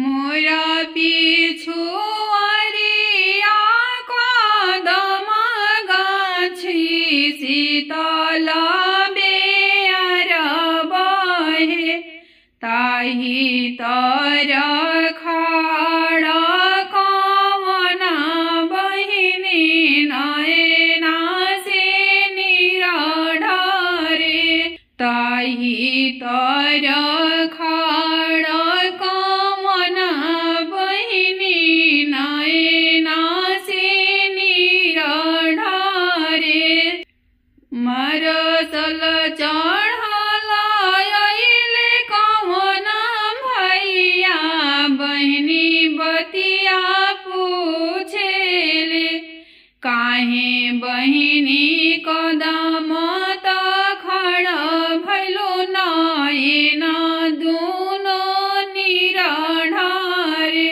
मोरा पिछुआरिया कदम गाछी शीतल बेअर बहे ताहि तर खाड़ कवन बहिनी नयना से निराढरे ताहि तर खाड़ कवन बहिनी नयना से निराढरे मरसल चढ़ल अइले कवन भैया बहिनी बतिया पूछेले काहे बहिनी कदम त खड़ भैलो नयना दूनो निराढरे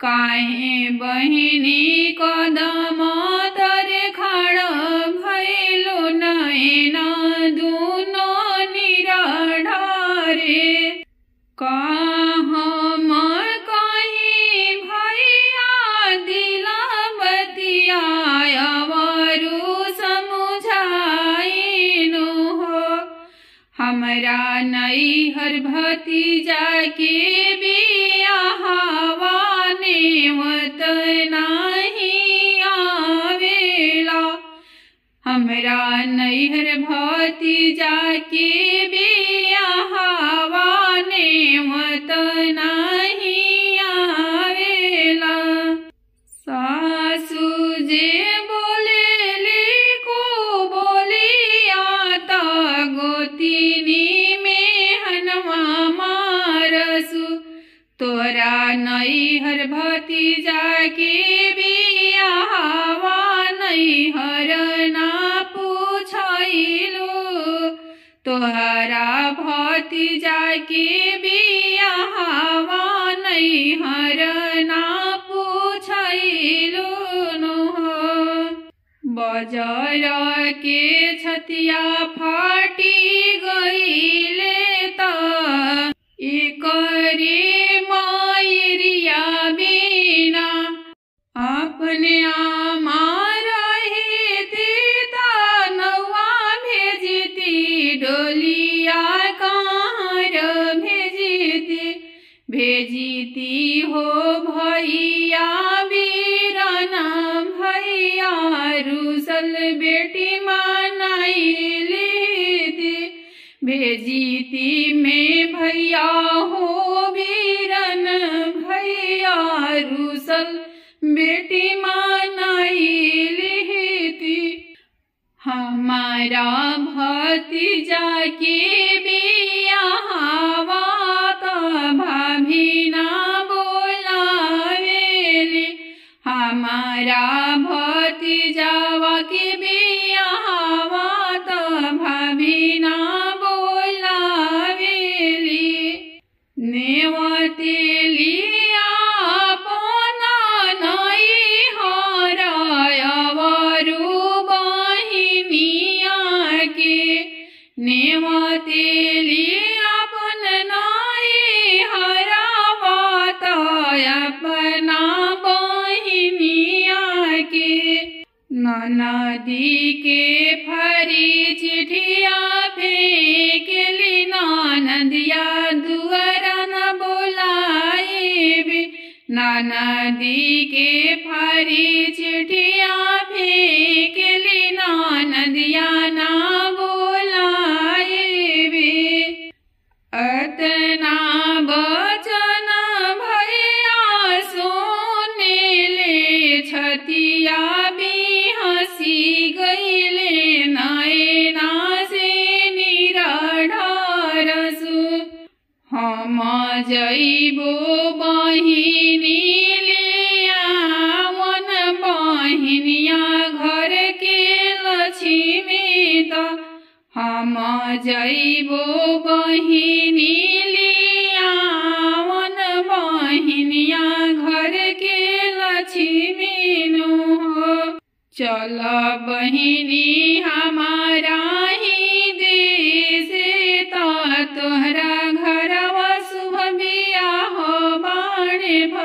काहे बहिनी कदम तरे खड़ भैलो नयना दूनो निराढरे कहम कहीं भैया दिला बतिया अवरु समुझाइनु हो हमरा नैहर भतीजा के बियाहवा नेवत नाही आवेला हमरा नैहर भतीजा के बियाहवा नेवत नाही आवेला सासु जे बोलेली को बोलिया त गोतिनी में हनवा मारसु तोरा नैहर भतीजा के बियाहवा नैहर ना पूछैलु तोहरा भतीजा के बियाहवा नैहर ना पूछैलु बजर के छतिया फाटी गईले त एकरे मायरिया बिना अपने आमार नौआ भेजती डोलिया कार भेजती हो भैया बीराना भैया रुसल बेटी मनाइले भेजती में भैया हो बीरन भैया रुसल बेटी मनाइले हमारा भतीजा के बियाहवा त भाभी ना बोलावेले हमारा भतीजावा के बियाहवा त भाभी ना बोलावेले नेवतेली नेवतेली अपन नैहरवा त अपना बहिनिया के ननदी के फरी चिठिया फेंकली ननदिया दुआरा न बोलाएबे ननदी के फरी चिठिया फेंकली ननदिया ना अतना बचन भैया सुनेले छतिया भी हंसी गईले नयना से निराढरसु हम जइबो बहिनी लियावन बहिनिया घर के लक्ष्मी त हम जइबो बहिनी लियावन बहिनिया घर के लक्ष्मी नु हो चल बहिनी हमारा ही देश तोहरा घरवा शुभ बियाह बाण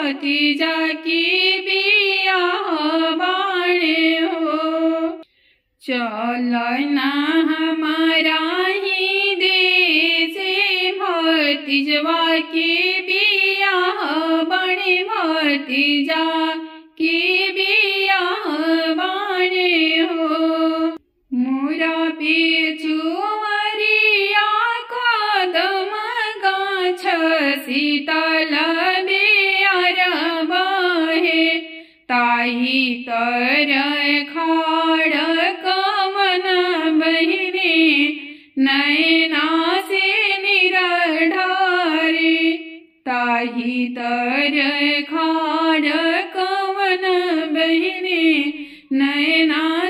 भतीजा की बियाह बाणे हो। चलना हमारा ही देश भतीजवा के बियाह बाणे, भतीजा की बियाह बाणे हो। मोरा पेचुवरिया कदम गाछ शीतल बेअर बहे, ताही तर खाड़ कमन बहिनी नैना से निरढारे, ताही तर खाड़ कमन बहिनी नैना